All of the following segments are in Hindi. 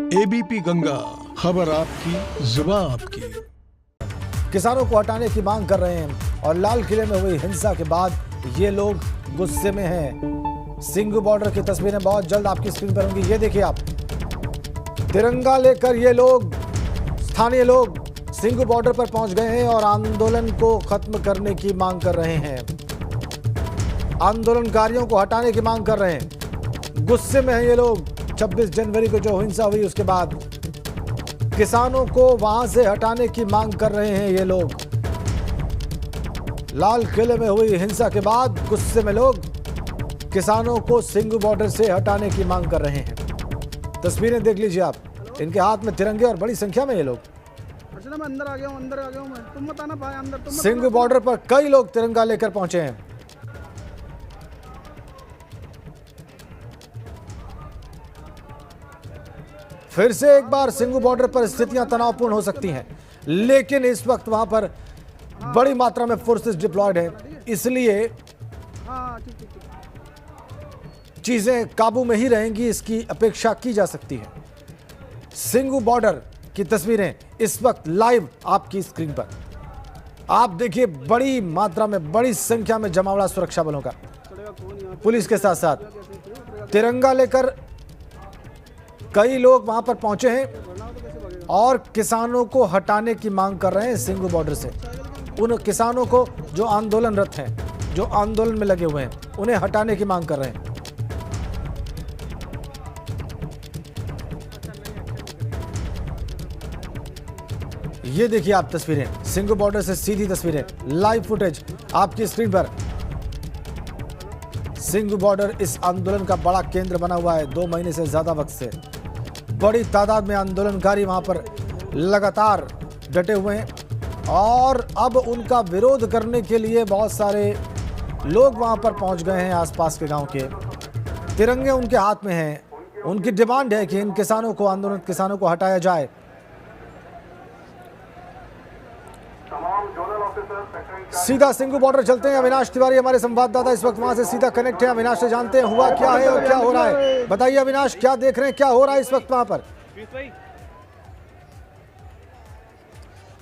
एबीपी गंगा, खबर आपकी, जुबान आपकी। किसानों को हटाने की मांग कर रहे हैं और लाल किले में हुई हिंसा के बाद ये लोग गुस्से में हैं। सिंघू बॉर्डर की तस्वीरें बहुत जल्द आपकी स्क्रीन पर होंगी। ये देखिए आप, तिरंगा लेकर ये लोग, स्थानीय लोग सिंघू बॉर्डर पर पहुंच गए हैं और आंदोलन को खत्म करने की मांग कर रहे हैं। आंदोलनकारियों को हटाने की मांग कर रहे हैं। गुस्से में हैं ये लोग। 26 जनवरी को जो हिंसा हुई उसके बाद किसानों को वहां से हटाने की मांग कर रहे हैं ये लोग। लाल किले में हुई हिंसा के बाद गुस्से में लोग किसानों को सिंघू बॉर्डर से हटाने की मांग कर रहे हैं। तस्वीरें देख लीजिए आप, इनके हाथ में तिरंगे और बड़ी संख्या में ये लोग। मैं अंदर आ गया हूं मैं। तुम मत आना भाई अंदर। सिंघू बॉर्डर पर कई लोग तिरंगा लेकर पहुंचे हैं। फिर से एक बार सिंघू बॉर्डर पर स्थितियां तनावपूर्ण हो सकती हैं, लेकिन इस वक्त वहां पर बड़ी मात्रा में फोर्सेस डिप्लॉयड हैं, इसलिए चीजें काबू में ही रहेंगी, इसकी अपेक्षा की जा सकती है। सिंघू बॉर्डर की तस्वीरें इस वक्त लाइव आपकी स्क्रीन पर आप देखिए। बड़ी मात्रा में, बड़ी संख्या में जमावड़ा सुरक्षा बलों का, पुलिस के साथ साथ तिरंगा लेकर कई लोग वहां पर पहुंचे हैं और किसानों को हटाने की मांग कर रहे हैं सिंघू बॉर्डर से। उन किसानों को जो आंदोलनरत हैं, जो आंदोलन में लगे हुए हैं, उन्हें हटाने की मांग कर रहे हैं। ये देखिए आप तस्वीरें, सिंघू बॉर्डर से सीधी तस्वीरें, लाइव फुटेज आपकी स्क्रीन पर। सिंघू बॉर्डर इस आंदोलन का बड़ा केंद्र बना हुआ है 2 महीने से ज्यादा वक्त से। बड़ी तादाद में आंदोलनकारी वहां पर लगातार डटे हुए हैं और अब उनका विरोध करने के लिए बहुत सारे लोग वहां पर पहुंच गए हैं। आसपास के गांव के तिरंगे उनके हाथ में हैं। उनकी डिमांड है कि इन किसानों को, आंदोलन किसानों को हटाया जाए। सीधा सिंघू बॉर्डर चलते हैं। अविनाश तिवारी हमारे संवाददाता इस वक्त वहां से सीधा कनेक्ट है। अविनाश से जानते हैं हुआ क्या है और क्या हो रहा है। बताइए अविनाश, क्या देख रहे हैं, क्या हो रहा है इस वक्त वहां पर?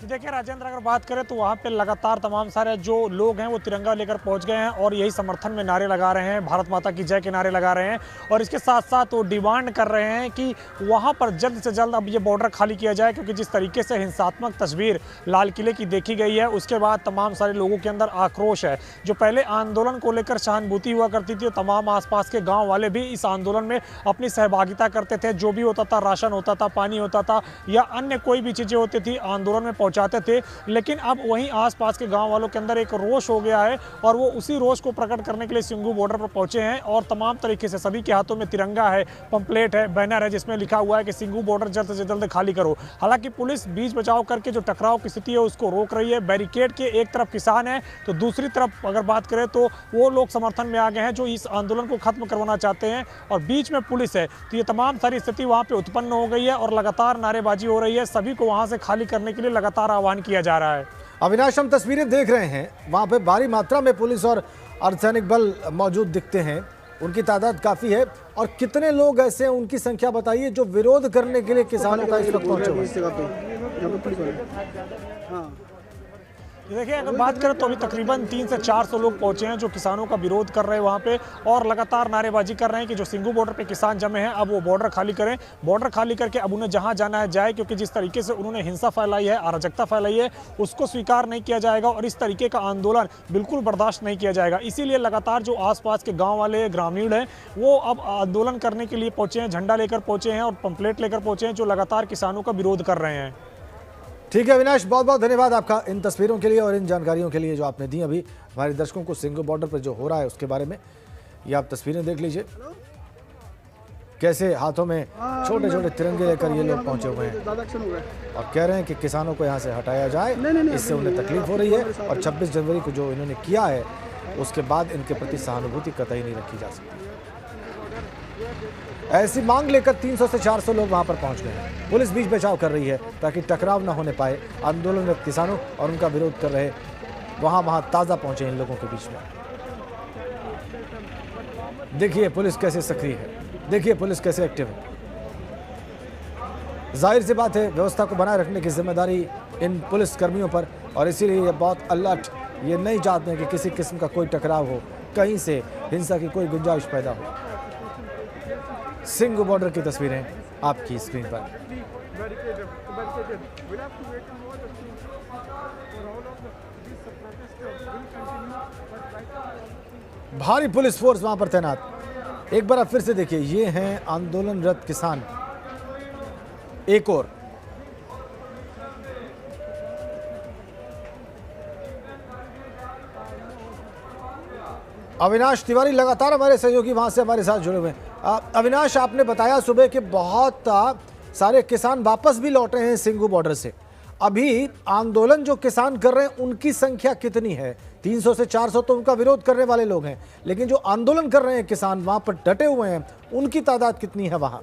देखिए राजेंद्र, अगर बात करें तो वहाँ पे लगातार तमाम सारे जो लोग हैं वो तिरंगा लेकर पहुँच गए हैं और यही समर्थन में नारे लगा रहे हैं, भारत माता की जय के नारे लगा रहे हैं। और इसके साथ साथ वो डिमांड कर रहे हैं कि वहाँ पर जल्द से जल्द अब ये बॉर्डर खाली किया जाए, क्योंकि जिस तरीके से हिंसात्मक तस्वीर लाल किले की देखी गई है उसके बाद तमाम सारे लोगों के अंदर आक्रोश है। जो पहले आंदोलन को लेकर सहानुभूति हुआ करती थी, तमाम आसपास के गाँव वाले भी इस आंदोलन में अपनी सहभागिता करते थे। जो भी होता था, राशन होता था, पानी होता था या अन्य कोई भी चीज़ें होती थी, आंदोलन में पहुँचाते थे। लेकिन अब वहीं आसपास के गांव वालों के अंदर एक रोष हो गया है और वो उसी रोष को प्रकट करने के लिए सिंघू बॉर्डर पर पहुंचे हैं और तमाम तरीके से सभी के हाथों में तिरंगा है, पंपलेट है, बैनर है जिसमें लिखा हुआ है कि सिंघू बॉर्डर जल्द से जल्द खाली करो। हालांकि पुलिस बीच बचाव करके जो टकराव की स्थिति है उसको रोक रही है। बैरिकेड के एक तरफ किसान है तो दूसरी तरफ अगर बात करें तो वो लोग समर्थन में आ गए हैं जो इस आंदोलन को खत्म करवाना चाहते हैं और बीच में पुलिस है। तो ये तमाम सारी स्थिति वहाँ पे उत्पन्न हो गई है और लगातार नारेबाजी हो रही है। सभी को वहाँ से खाली करने के लिए लगातार आह्वान किया जा रहा है। अविनाश, हम तस्वीरें देख रहे हैं, वहां पे भारी मात्रा में पुलिस और अर्धसैनिक बल मौजूद दिखते हैं। उनकी तादाद काफी है। और कितने लोग ऐसे हैं, उनकी संख्या बताइए जो विरोध करने के लिए किसानों का इस वक्त पहुंचे हुए हैं? देखिए, अगर बात करें तो अभी तकरीबन 300 से 400 लोग पहुंचे हैं जो किसानों का विरोध कर रहे हैं वहां पे और लगातार नारेबाजी कर रहे हैं कि जो सिंघू बॉर्डर पे किसान जमे हैं अब वो बॉर्डर खाली करें। बॉर्डर खाली करके अब उन्हें जहां जाना है जाए, क्योंकि जिस तरीके से उन्होंने हिंसा फैलाई है, अराजकता फैलाई है, उसको स्वीकार नहीं किया जाएगा और इस तरीके का आंदोलन बिल्कुल बर्दाश्त नहीं किया जाएगा। इसीलिए लगातार जो आसपास के गाँव वाले ग्रामीण हैं वो अब आंदोलन करने के लिए पहुंचे हैं, झंडा लेकर पहुंचे हैं और पंपलेट लेकर पहुंचे हैं जो लगातार किसानों का विरोध कर रहे हैं। ठीक है अविनाश, बहुत बहुत धन्यवाद आपका इन तस्वीरों के लिए और इन जानकारियों के लिए जो आपने दी अभी हमारे दर्शकों को सिंघू बॉर्डर पर जो हो रहा है उसके बारे में। ये आप तस्वीरें देख लीजिए, कैसे हाथों में छोटे छोटे तिरंगे लेकर ये लोग पहुंचे हुए हैं और कह रहे हैं कि किसानों को यहाँ से हटाया जाए, इससे उन्हें तकलीफ हो रही है और 26 जनवरी को जो इन्होंने किया है उसके बाद इनके प्रति सहानुभूति कतई नहीं रखी जा सकती। ऐसी मांग लेकर 300 से 400 लोग वहां पर पहुंच गए हैं। पुलिस बीच बचाव कर रही है ताकि टकराव न होने पाए। आंदोलनरत किसानों और उनका विरोध कर रहे वहां ताजा पहुंचे इन लोगों के बीच में। देखिए पुलिस कैसे सक्रिय है, देखिए पुलिस कैसे एक्टिव है। जाहिर सी बात है व्यवस्था को बनाए रखने की जिम्मेदारी इन पुलिस कर्मियों पर, और इसीलिए ये बहुत अलर्ट, ये नहीं चाहते हैं कि किसी किस्म का कोई टकराव हो, कहीं से हिंसा की कोई गुंजाइश पैदा हो। सिंघू बॉर्डर की तस्वीरें आपकी स्क्रीन पर। भारी पुलिस फोर्स वहां पर तैनात। एक बार आप फिर से देखिए, ये हैं आंदोलनरत किसान। एक और अविनाश तिवारी लगातार हमारे सहयोगी वहां से हमारे साथ जुड़े हुए हैं। अविनाश, आपने बताया सुबह कि बहुत सारे किसान वापस भी लौटे हैं सिंघू बॉर्डर से। अभी आंदोलन जो किसान कर रहे हैं उनकी संख्या कितनी है? 300 से 400 तो उनका विरोध करने वाले लोग हैं, लेकिन जो आंदोलन कर रहे हैं किसान वहां पर डटे हुए हैं, उनकी तादाद कितनी है वहां?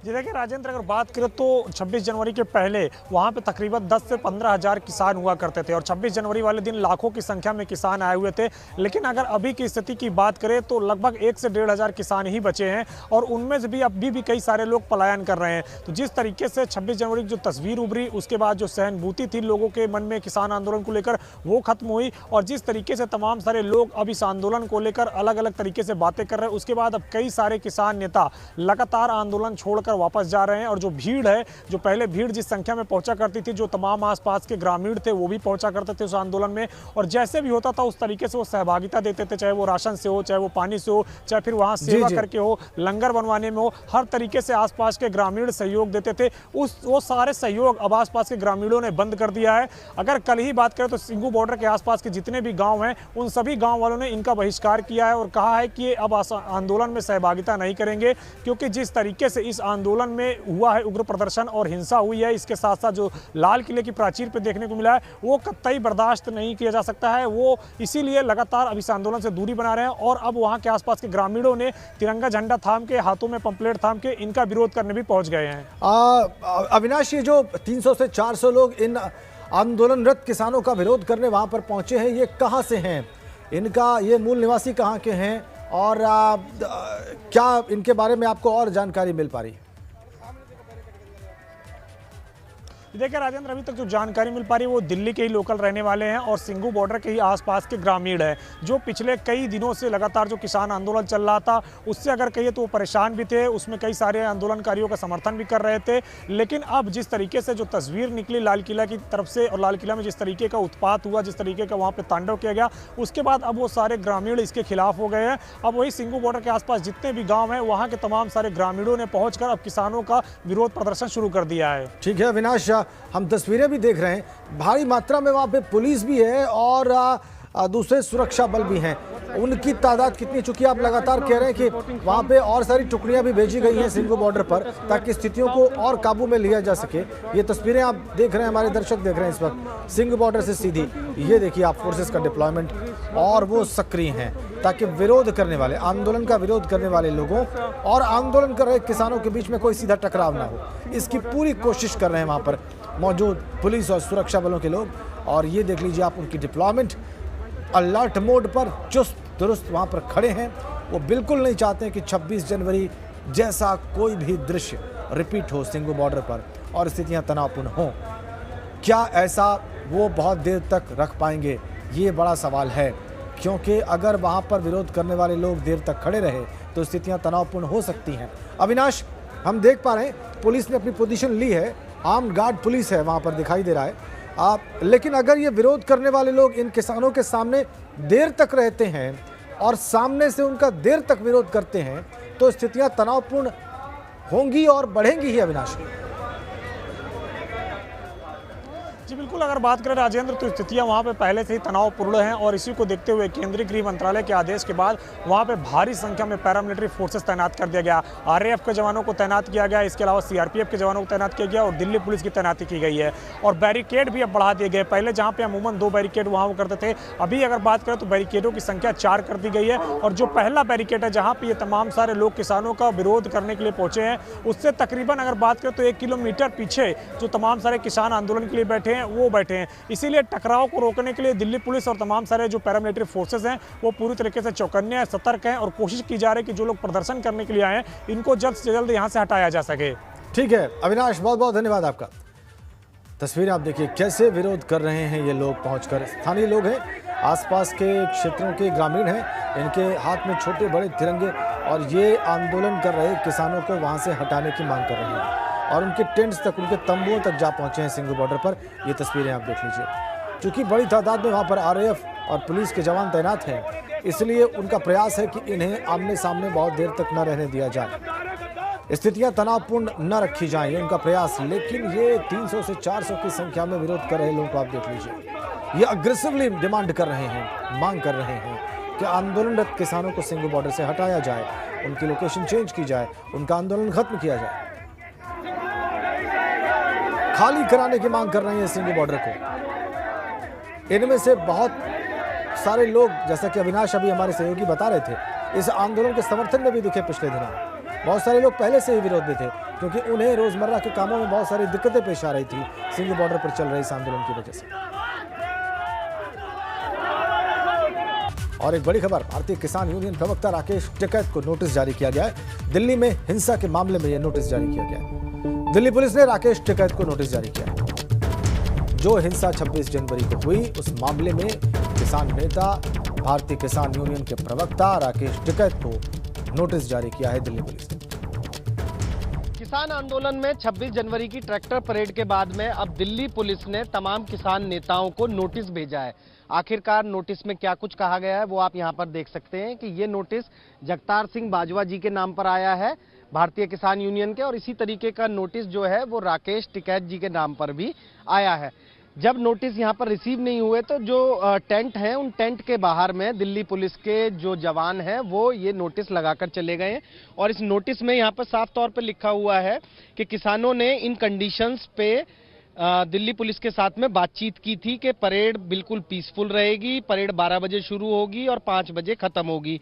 जी देखिए राजेंद्र, अगर बात करें तो 26 जनवरी के पहले वहाँ पे तकरीबन 10 से 15 हज़ार किसान हुआ करते थे और 26 जनवरी वाले दिन लाखों की संख्या में किसान आए हुए थे। लेकिन अगर अभी की स्थिति की बात करें तो लगभग 1 से 1.5 हज़ार किसान ही बचे हैं और उनमें से भी अभी भी कई सारे लोग पलायन कर रहे हैं। तो जिस तरीके से 26 जनवरी की जो तस्वीर उभरी, उसके बाद जो सहानुभूति थी लोगों के मन में किसान आंदोलन को लेकर, वो खत्म हुई और जिस तरीके से तमाम सारे लोग अब इस आंदोलन को लेकर अलग अलग तरीके से बातें कर रहे हैं, उसके बाद अब कई सारे किसान नेता लगातार आंदोलन छोड़कर वापस जा रहे हैं। और जो भीड़ है, जो पहले भीड़ जिस संख्या में पहुंचा करती थी, जो तमाम आसपास के ग्रामीण थे वो भी पहुंचा करते थे उस आंदोलन में, और जैसे भी होता था उस तरीके से वो सहभागिता देते थे, चाहे वो राशन से हो, चाहे वो पानी से हो, चाहे फिर वहां सेवा करके हो, लंगर बनवाने में हो, हर तरीके से आसपास के ग्रामीण सहयोग देते थे। वो सारे सहयोग अब आसपास के ग्रामीणों ने बंद कर दिया है। अगर कल ही बात करें तो सिंघू बॉर्डर के आसपास के जितने भी गाँव हैं, उन सभी गाँव वालों ने इनका बहिष्कार किया है और कहा है कि ये अब आंदोलन में सहभागिता नहीं करेंगे, क्योंकि जिस तरीके से इस आंदोलन में हुआ है उग्र प्रदर्शन और हिंसा हुई है, इसके साथ साथ जो लाल किले की प्राचीर पे देखने को मिला है, वो कतई बर्दाश्त नहीं किया जा सकता है। वो इसीलिए लगातार अब इस आंदोलन से दूरी बना रहे हैं और अब वहां के आसपास के ग्रामीणों ने तिरंगा झंडा थाम के, हाथों में पंपलेट थाम के इनका विरोध करने भी पहुंच गए हैं। अविनाश, ये जो 300 से 400 लोग इन आंदोलनरत किसानों का विरोध करने वहां पर पहुंचे हैं, ये कहां से हैं? इनका ये मूल निवासी कहां के हैं और क्या इनके बारे में आपको और जानकारी मिल पा रही है? देखिए राजेंद्र, अभी तक जो जानकारी मिल पा रही है वो दिल्ली के ही लोकल रहने वाले हैं और सिंघू बॉर्डर के ही आसपास के ग्रामीण हैं, जो पिछले कई दिनों से लगातार जो किसान आंदोलन चल रहा था उससे अगर कहिए तो वो परेशान भी थे, उसमें कई सारे आंदोलनकारियों का समर्थन भी कर रहे थे। लेकिन अब जिस तरीके से जो तस्वीर निकली लाल किला की तरफ से और लाल किला में जिस तरीके का उत्पात हुआ, जिस तरीके का वहाँ पर तांडव किया गया, उसके बाद अब वो सारे ग्रामीण इसके खिलाफ हो गए हैं। अब वही सिंघू बॉर्डर के आसपास जितने भी गाँव हैं वहाँ के तमाम सारे ग्रामीणों ने पहुँच कर अब किसानों का विरोध प्रदर्शन शुरू कर दिया है। ठीक है अविनाश, हम तस्वीरें भी देख रहे हैं, भारी मात्रा में वहाँ पे पुलिस भी है और दूसरे सुरक्षा बल भी हैं। उनकी तादाद कितनी? चूंकि आप लगातार कह रहे हैं कि वहाँ पे और सारी टुकड़ियां भी भेजी गई हैं सिंघू बॉर्डर पर ताकि स्थितियों को और काबू में लिया जा सके। ये तस्वीरें आप देख रहे हैं, हमारे दर्शक देख रहे हैं इस वक्त सिंघू बॉर्डर से सीधी। ये देखिए आप फोर्सेस का डिप्लॉयमेंट, और वो सक्रिय हैं ताकि विरोध करने वाले, आंदोलन का विरोध करने वाले लोगों और आंदोलन कर रहे किसानों के बीच में कोई सीधा टकराव ना हो, इसकी पूरी कोशिश कर रहे हैं वहाँ पर मौजूद पुलिस और सुरक्षा बलों के लोग। और ये देख लीजिए आप उनकी डिप्लॉयमेंट, अलर्ट मोड पर चुस्त दुरुस्त वहाँ पर खड़े हैं। वो बिल्कुल नहीं चाहते हैं कि 26 जनवरी जैसा कोई भी दृश्य रिपीट हो सिंघू बॉर्डर पर और स्थितियाँ तनावपूर्ण हों। क्या ऐसा वो बहुत देर तक रख पाएंगे, ये बड़ा सवाल है, क्योंकि अगर वहाँ पर विरोध करने वाले लोग देर तक खड़े रहे तो स्थितियाँ तनावपूर्ण हो सकती हैं। अविनाश, हम देख पा रहे हैं पुलिस ने अपनी पोजीशन ली है, आर्म्ड गार्ड पुलिस है वहाँ पर दिखाई दे रहा है। लेकिन अगर ये विरोध करने वाले लोग इन किसानों के सामने देर तक रहते हैं और सामने से उनका देर तक विरोध करते हैं तो स्थितियां तनावपूर्ण होंगी और बढ़ेंगी ही। अविनाश जी बिल्कुल, अगर बात करें राजेंद्र तो स्थितियां वहां पे पहले से ही तनावपूर्ण हैं और इसी को देखते हुए केंद्रीय गृह मंत्रालय के आदेश के बाद वहां पे भारी संख्या में पैरामिलिट्री फोर्सेस तैनात कर दिया गया। आरएएफ के जवानों को तैनात किया गया, इसके अलावा सीआरपीएफ के जवानों को तैनात किया गया और दिल्ली पुलिस की तैनाती की गई है और बैरिकेड भी अब बढ़ा दिए गए। पहले जहाँ पे अमूमन 2 बैरिकेड वहाँ वो करते थे, अभी अगर बात करें तो बैरिकेडों की संख्या 4 कर दी गई है और जो पहला बैरिकेड है जहाँ पे ये तमाम सारे लोग किसानों का विरोध करने के लिए पहुंचे हैं, उससे तकरीबन अगर बात करें तो 1 किलोमीटर पीछे जो तमाम सारे किसान आंदोलन के लिए बैठे हैं हैं वो बैठे हैं। इसीलिए टकराव को रोकने के लिए दिल्ली पुलिस और तमाम सारे जो पैरामिलिट्री फोर्सेज हैं वो पूरी तरीके से चौकन्ने हैं, सतर्क हैं और कोशिश की जा रही है कि जो लोग प्रदर्शन करने के लिए आए हैं इनको जल्द से जल्द यहाँ से हटाया जा सके। ठीक है अविनाश, बहुत बहुत धन्यवाद आपका। तस्वीरें आप देखिए कैसे विरोध कर रहे हैं ये लोग पहुंचकर। स्थानीय लोग हैं, आसपास के क्षेत्रों के ग्रामीण हैं, इनके हाथ में छोटे बड़े तिरंगे और ये आंदोलन कर रहे किसानों को वहां से हटाने की मांग कर रहे हैं और उनके टेंट्स तक, उनके तंबुओं तक जा पहुंचे हैं सिंघू बॉर्डर पर। ये तस्वीरें आप देख लीजिए। चूंकि बड़ी तादाद में वहां पर आरएएफ और पुलिस के जवान तैनात हैं, इसलिए उनका प्रयास है कि इन्हें आमने सामने बहुत देर तक न रहने दिया जाए, स्थितियां तनावपूर्ण न रखी जाएं, ये उनका प्रयास। लेकिन ये 300 से 400 की संख्या में विरोध कर रहे लोगों को आप देख लीजिए। ये अग्रेसिवली डिमांड कर रहे हैं, मांग कर रहे हैं कि आंदोलनरत किसानों को सिंघू बॉर्डर से हटाया जाए, उनकी लोकेशन चेंज की जाए, उनका आंदोलन खत्म किया जाए, खाली कराने की मांग कर रहे हैं सिंघू बॉर्डर को। इनमें से बहुत सारे लोग, जैसा कि अविनाश अभी हमारे सहयोगी बता रहे थे, इस आंदोलन के समर्थन में भी दिखे पिछले दिनों। बहुत सारे लोग पहले से ही विरोध में थे क्योंकि उन्हें रोजमर्रा के कामों में बहुत सारी दिक्कतें पेश आ रही थी सिंघू बॉर्डर पर चल रहे इस आंदोलन की वजह से। और एक बड़ी खबर, भारतीय किसान यूनियन प्रवक्ता राकेश टिकैत को नोटिस जारी किया गया है। दिल्ली में हिंसा के मामले में यह नोटिस जारी किया गया है। दिल्ली पुलिस ने राकेश टिकैत को नोटिस जारी किया है। जो हिंसा 26 जनवरी को हुई उस मामले में किसान नेता, भारतीय किसान यूनियन के प्रवक्ता राकेश टिकैत को नोटिस जारी किया है दिल्ली पुलिस ने। किसान आंदोलन में 26 जनवरी की ट्रैक्टर परेड के बाद में अब दिल्ली पुलिस ने तमाम किसान नेताओं को नोटिस भेजा है। आखिरकार नोटिस में क्या कुछ कहा गया है वो आप यहां पर देख सकते हैं कि ये नोटिस जगतार सिंह बाजवा जी के नाम पर आया है, भारतीय किसान यूनियन के, और इसी तरीके का नोटिस जो है वो राकेश टिकैत जी के नाम पर भी आया है। जब नोटिस यहां पर रिसीव नहीं हुए तो जो टेंट हैं उन टेंट के बाहर में दिल्ली पुलिस के जो जवान हैं वो ये नोटिस लगाकर चले गए हैं और इस नोटिस में यहां पर साफ तौर पर लिखा हुआ है कि किसानों ने इन कंडीशंस पे दिल्ली पुलिस के साथ में बातचीत की थी कि परेड बिल्कुल पीसफुल रहेगी, परेड 12 बजे शुरू होगी और 5 बजे खत्म होगी।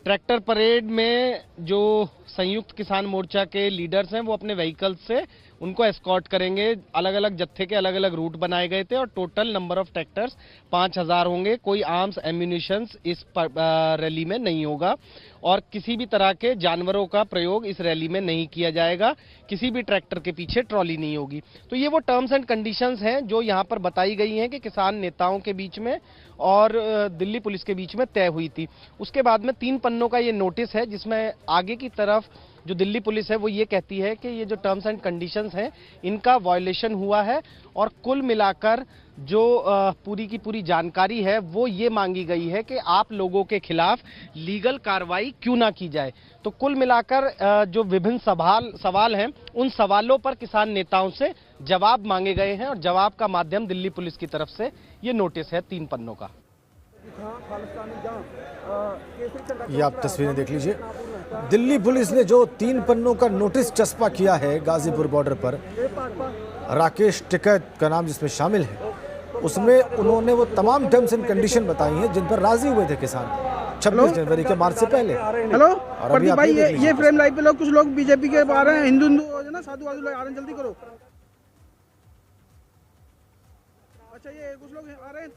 ट्रैक्टर परेड में जो संयुक्त किसान मोर्चा के लीडर्स हैं वो अपने व्हीकल से उनको एस्कॉर्ट करेंगे। अलग अलग जत्थे के अलग अलग रूट बनाए गए थे और टोटल नंबर ऑफ ट्रैक्टर्स 5000 होंगे। कोई आर्म्स एम्यूनिशंस इस रैली में नहीं होगा और किसी भी तरह के जानवरों का प्रयोग इस रैली में नहीं किया जाएगा। किसी भी ट्रैक्टर के पीछे ट्रॉली नहीं होगी। तो ये वो टर्म्स एंड कंडीशंस हैं जो यहाँ पर बताई गई हैं कि किसान नेताओं के बीच में और दिल्ली पुलिस के बीच में तय हुई थी। उसके बाद में 3 पन्नों का ये नोटिस है जिसमें आगे की तरफ जो दिल्ली पुलिस है वो ये कहती है कि ये जो टर्म्स एंड कंडीशंस हैं इनका वायलेशन हुआ है और कुल मिलाकर जो पूरी की पूरी जानकारी है वो ये मांगी गई है कि आप लोगों के खिलाफ लीगल कार्रवाई क्यों ना की जाए। तो कुल मिलाकर जो विभिन्न सवाल हैं उन सवालों पर किसान नेताओं से जवाब मांगे गए हैं और जवाब का माध्यम दिल्ली पुलिस की तरफ से ये नोटिस है 3 पन्नों का। ये आप तस्वीरें देख लीजिए। दिल्ली पुलिस ने जो 3 पन्नों का नोटिस चस्पा किया है गाजीपुर बॉर्डर पर, राकेश टिकैत का नाम जिसमें शामिल है, उसमें उन्होंने वो तमाम टर्म्स एंड कंडीशन बताई हैं जिन पर राजी हुए थे किसान 26 जनवरी के मार्च से पहले। हेलो प्रदीप भाई, ये फ्रेम लाइव पे लोग, कुछ लोग बीजेपी के आ रहे हैं, हिंदू हो ना, साधु वाधु लोग आ रहे हैं, जल्दी करो। अच्छा ये कुछ लोग आ रहे हैं।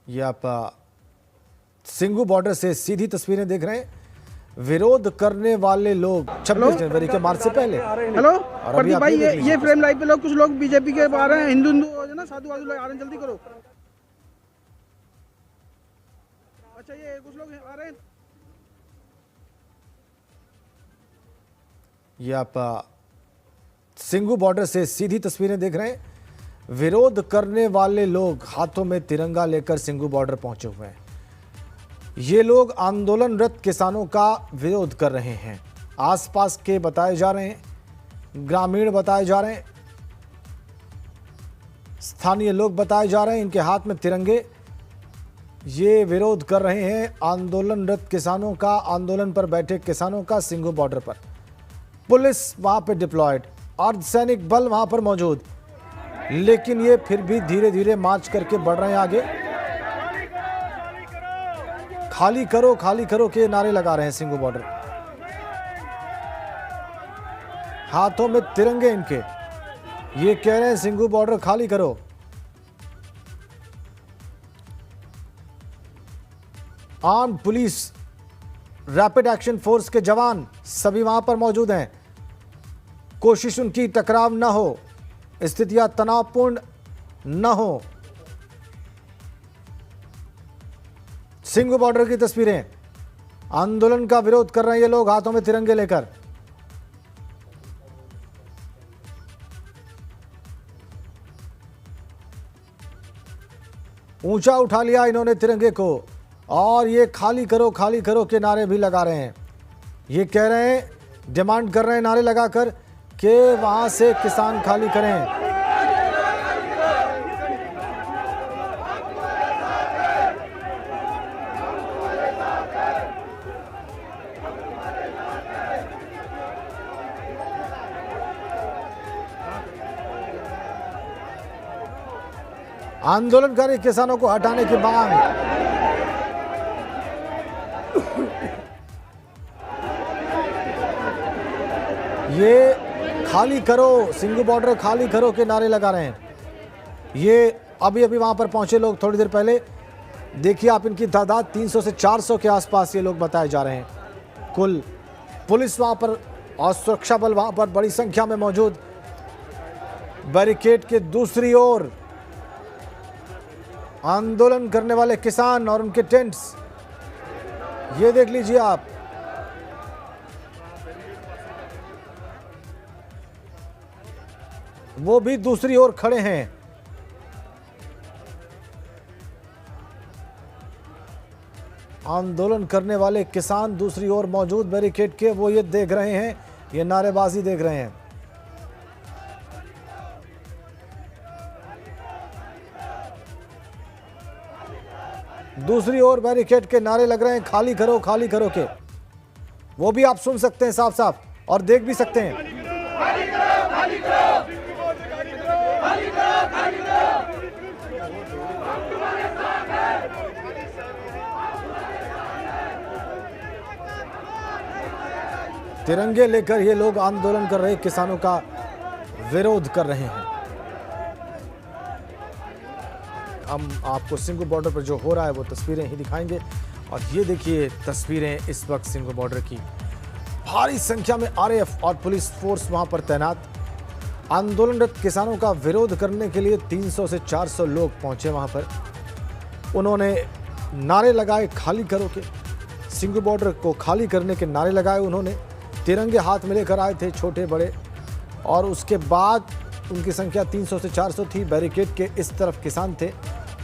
ये आप सिंघू बॉर्डर से सीधी तस्वीरें देख रहे हैं। विरोध करने वाले लोग 26 जनवरी के मार्च से पहले। हेलो प्रदीप भाई, ये फ्रेम लाइव पे लोग, कुछ लोग बीजेपी के आ रहे हैं, हिंदू हो ना, साधु वाधु लोग आ रहे हैं, जल्दी करो। अच्छा ये कुछ लोग आ रहे हैं। ये आप सिंघू बॉर्डर से सीधी तस्वीरें देख रहे हैं। विरोध करने वाले लोग हाथों में तिरंगा लेकर सिंघू बॉर्डर पहुंचे हुए हैं। ये लोग आंदोलनरत किसानों का विरोध कर रहे हैं। आसपास के बताए जा रहे हैं, ग्रामीण बताए जा रहे हैं, स्थानीय लोग बताए जा रहे हैं, इनके हाथ में तिरंगे। ये विरोध कर रहे हैं आंदोलनरत किसानों का, आंदोलन पर बैठे किसानों का सिंघू बॉर्डर पर। पुलिस वहां पर डिप्लॉयड, अर्धसैनिक बल वहां पर मौजूद, लेकिन ये फिर भी धीरे धीरे मार्च करके बढ़ रहे हैं आगे। खाली करो के नारे लगा रहे हैं सिंघू बॉर्डर। हाथों में तिरंगे इनके, ये कह रहे हैं सिंघू बॉर्डर खाली करो। Armed police, rapid action force के जवान सभी वहां पर मौजूद हैं। कोशिश उनकी टकराव न हो, स्थितियां तनावपूर्ण न हो। सिंघू बॉर्डर की तस्वीरें, आंदोलन का विरोध कर रहे हैं ये लोग हाथों में तिरंगे लेकर। ऊंचा उठा लिया इन्होंने तिरंगे को और ये खाली करो के नारे भी लगा रहे हैं। ये कह रहे हैं, डिमांड कर रहे हैं नारे लगाकर कि वहां से किसान खाली करें। आंदोलनकारी किसानों को हटाने की मांग। ये खाली करो, सिंघू बॉर्डर खाली करो के नारे लगा रहे हैं। ये अभी वहां पर पहुंचे लोग थोड़ी देर पहले। देखिए आप, इनकी तादाद 300 से 400 के आसपास ये लोग बताए जा रहे हैं कुल। पुलिस वहां पर और सुरक्षा बल वहां पर बड़ी संख्या में मौजूद। बैरिकेड के दूसरी ओर आंदोलन करने वाले किसान और उनके टेंट्स, ये देख लीजिए आप। वो भी दूसरी ओर खड़े हैं। आंदोलन करने वाले किसान दूसरी ओर मौजूद बैरिकेड के, वो ये देख रहे हैं, ये नारेबाजी देख रहे हैं। दूसरी ओर बैरिकेड के नारे लग रहे हैं, खाली करो के। वो भी आप सुन सकते हैं साफ साफ और देख भी सकते हैं। तिरंगे लेकर ये लोग आंदोलन कर रहे किसानों का विरोध कर रहे हैं। हम आपको सिंघू बॉर्डर पर जो हो रहा है वो तस्वीरें ही दिखाएंगे। और ये देखिए तस्वीरें इस वक्त सिंघू बॉर्डर की। भारी संख्या में आरएएफ और पुलिस फोर्स वहां पर तैनात। आंदोलनरत किसानों का विरोध करने के लिए 300 से 400 लोग पहुंचे वहां पर। उन्होंने नारे लगाए खाली करो के, सिंघू बॉर्डर को खाली करने के नारे लगाए उन्होंने। तिरंगे हाथ में लेकर आए थे छोटे बड़े, और उसके बाद उनकी संख्या 300 से 400 थी। बैरिकेड के इस तरफ किसान थे,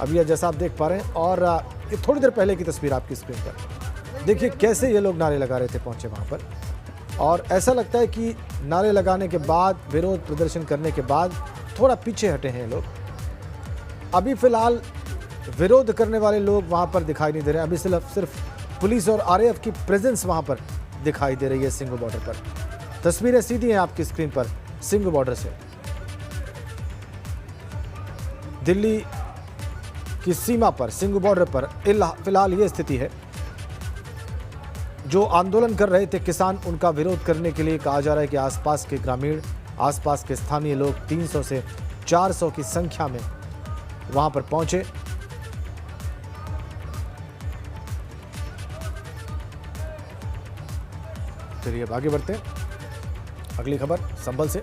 अभी यह जैसा आप देख पा रहे हैं। और ये थोड़ी देर पहले की तस्वीर आपकी स्क्रीन पर देखिए कैसे ये लोग नारे लगा रहे थे पहुंचे वहां पर। और ऐसा लगता है कि नारे लगाने के बाद, विरोध प्रदर्शन करने के बाद थोड़ा पीछे हटे हैं लोग। अभी फिलहाल विरोध करने वाले लोग वहां पर दिखाई नहीं दे रहे। अभी सिर्फ पुलिस और आरएएफ की प्रेजेंस वहां पर दिखाई दे रही है सिंघू बॉर्डर पर। तस्वीरें सीधी हैं आपकी स्क्रीन पर सिंघू बॉर्डर से। दिल्ली की सीमा पर सिंघू बॉर्डर पर फिलहाल ये स्थिति है। जो आंदोलन कर रहे थे किसान, उनका विरोध करने के लिए कहा जा रहा है कि आसपास के ग्रामीण, आसपास के स्थानीय लोग 300 से 400 की संख्या में वहां पर पहुंचे। चलिए अब आगे बढ़ते हैं। अगली खबर संभल से।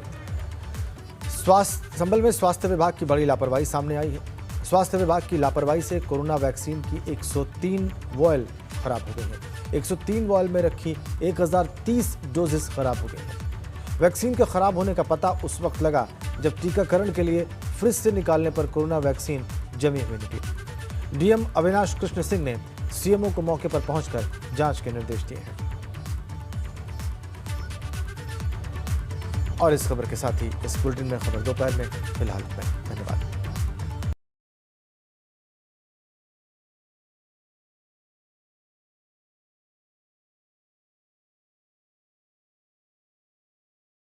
संभल में स्वास्थ्य विभाग की बड़ी लापरवाही सामने आई है। स्वास्थ्य विभाग की लापरवाही से कोरोना वैक्सीन की 103 वॉयल खराब हो गई है। 103 वॉयल में रखी 1030 डोजेस खराब हो गई हैं। वैक्सीन के खराब होने का पता उस वक्त लगा जब टीकाकरण के लिए फ्रिज से निकालने पर कोरोना वैक्सीन जमी हुई निकली। डीएम अविनाश कृष्ण सिंह ने सीएमओ को मौके पर पहुंचकर जांच के निर्देश दिए हैं। और इस खबर के साथ ही इस बुलेटिन में खबर दोपहर में फिलहाल धन्यवाद।